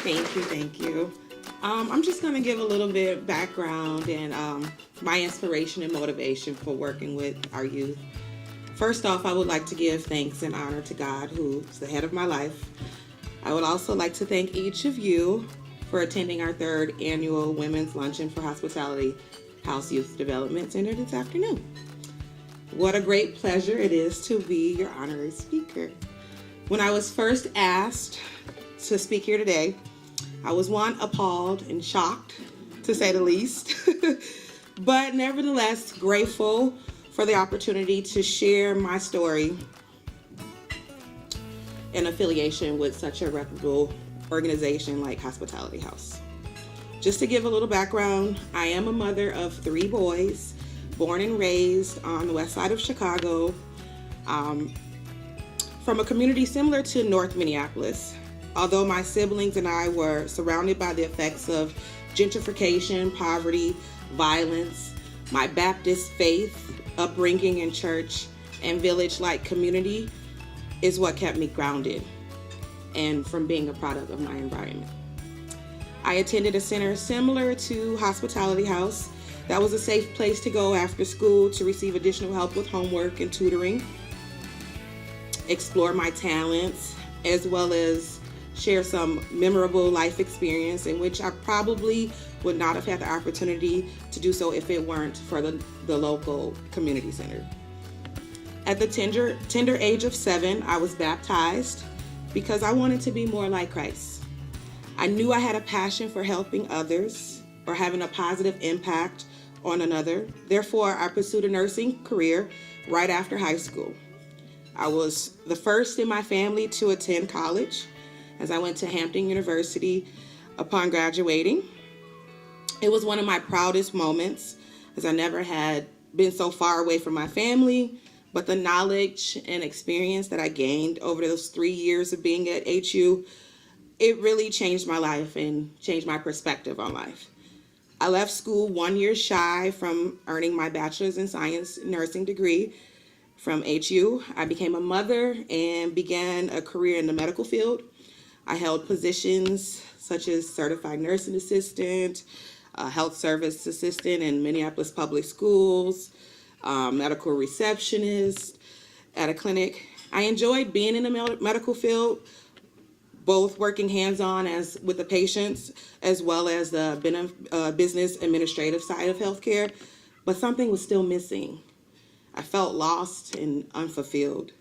Thank you, thank you. I'm just going to give a little bit background and my inspiration and motivation for working with our youth. First off, I would like to give thanks and honor to God, who's the head of my life. I would also like to thank each of you for attending our third annual Women's Luncheon for Hospitality House Youth Development Center this afternoon. What a great pleasure it is to be your honorary speaker. When I was first asked to speak here today, I was appalled and shocked, to say the least, but nevertheless grateful for the opportunity to share my story in affiliation with such a reputable organization like Hospitality House. Just to give a little background, I am a mother of 3 boys, born and raised on the west side of Chicago, from a community similar to North Minneapolis. Although my siblings and I were surrounded by the effects of gentrification, poverty, violence, my Baptist faith, upbringing in church, and village-like community is what kept me grounded and from being a product of my environment. I attended a center similar to Hospitality House that was a safe place to go after school to receive additional help with homework and tutoring, explore my talents, as well as share some memorable life experience in which I probably would not have had the opportunity to do so if it weren't for the local community center. At the tender age of 7, I was baptized because I wanted to be more like Christ. I knew I had a passion for helping others or having a positive impact on another. Therefore, I pursued a nursing career right after high school. I was the first in my family to attend college, as I went to Hampton University upon graduating. It was one of my proudest moments, as I never had been so far away from my family, but the knowledge and experience that I gained over those 3 years of being at HU, it really changed my life and changed my perspective on life. I left school 1 year shy from earning my bachelor's in science nursing degree from HU. I became a mother and began a career in the medical field. I held positions such as certified nursing assistant, health service assistant in Minneapolis public schools, medical receptionist at a clinic. I enjoyed being in the medical field, both working hands-on as with the patients as well as the business administrative side of healthcare, but something was still missing. I felt lost and unfulfilled.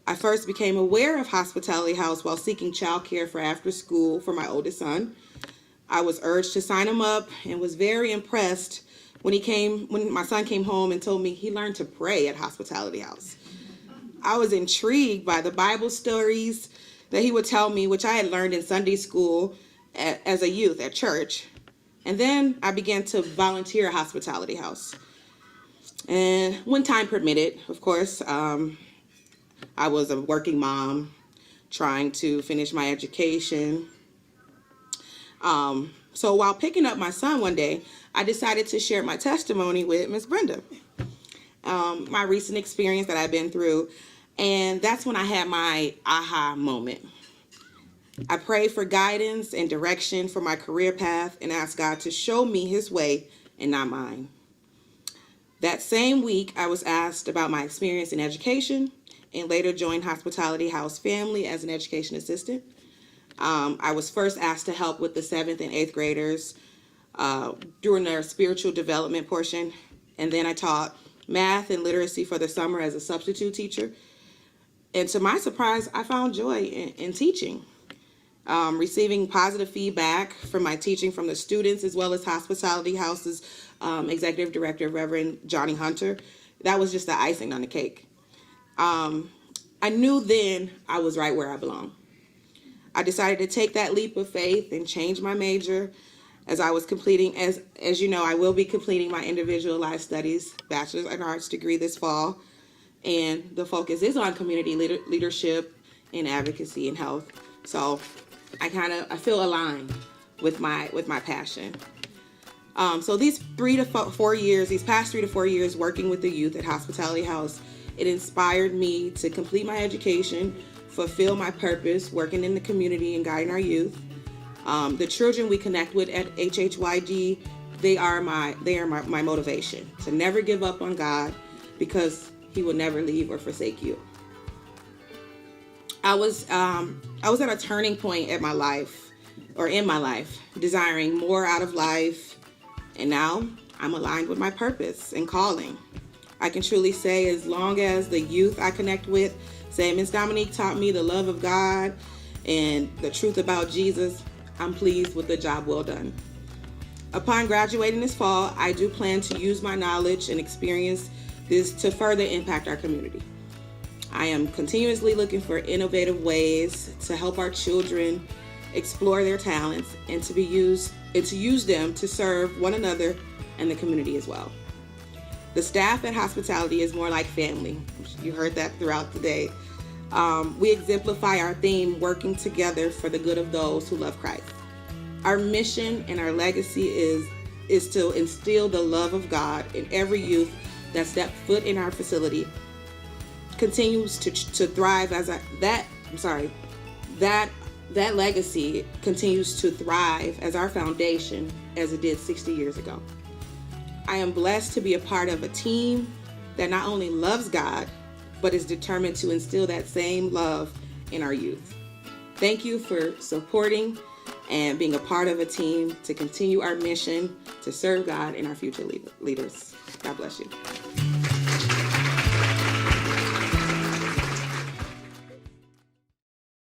I first became aware of Hospitality House while seeking childcare for after school for my oldest son. I was urged to sign him up and was very impressed when my son came home and told me he learned to pray at Hospitality House. I was intrigued by the Bible stories that he would tell me, which I had learned in Sunday school as a youth at church. And then I began to volunteer at Hospitality House. And when time permitted, of course, I was a working mom trying to finish my education. So while picking up my son one day, I decided to share my testimony with Miss Brenda, my recent experience that I've been through. And that's when I had my aha moment. I prayed for guidance and direction for my career path and asked God to show me his way and not mine. That same week, I was asked about my experience in education and later joined Hospitality House family as an education assistant. I was first asked to help with the 7th and 8th graders during their spiritual development portion. And then I taught math and literacy for the summer as a substitute teacher. And to my surprise, I found joy in teaching. Receiving positive feedback from my teaching from the students as well as Hospitality House's executive director, Reverend Johnny Hunter. That was just the icing on the cake. I knew then I was right where I belong. I decided to take that leap of faith and change my major as I was completing, as you know, I will be completing my individualized studies bachelor's in arts degree this fall. And the focus is on community leadership and advocacy and health. So I feel aligned with my passion. So these past 3 to 4 years working with the youth at Hospitality House, it inspired me to complete my education, fulfill my purpose, working in the community and guiding our youth. The children we connect with at HHYG, they are my motivation to never give up on God, because He will never leave or forsake you. I was at a turning point in my life, desiring more out of life, and now I'm aligned with my purpose and calling. I can truly say, as long as the youth I connect with say, Miss Dominique taught me the love of God and the truth about Jesus, I'm pleased with the job well done. Upon graduating this fall, I do plan to use my knowledge and experience this to further impact our community. I am continuously looking for innovative ways to help our children explore their talents and to use them to serve one another and the community as well. The staff at hospitality is more like family. You heard that throughout the day. We exemplify our theme, working together for the good of those who love Christ. Our mission and our legacy is to instill the love of God in every youth that steps foot in our facility. Continues to thrive that legacy continues to thrive as our foundation, as it did 60 years ago. I am blessed to be a part of a team that not only loves God, but is determined to instill that same love in our youth. Thank you for supporting and being a part of a team to continue our mission to serve God and our future leaders. God bless you.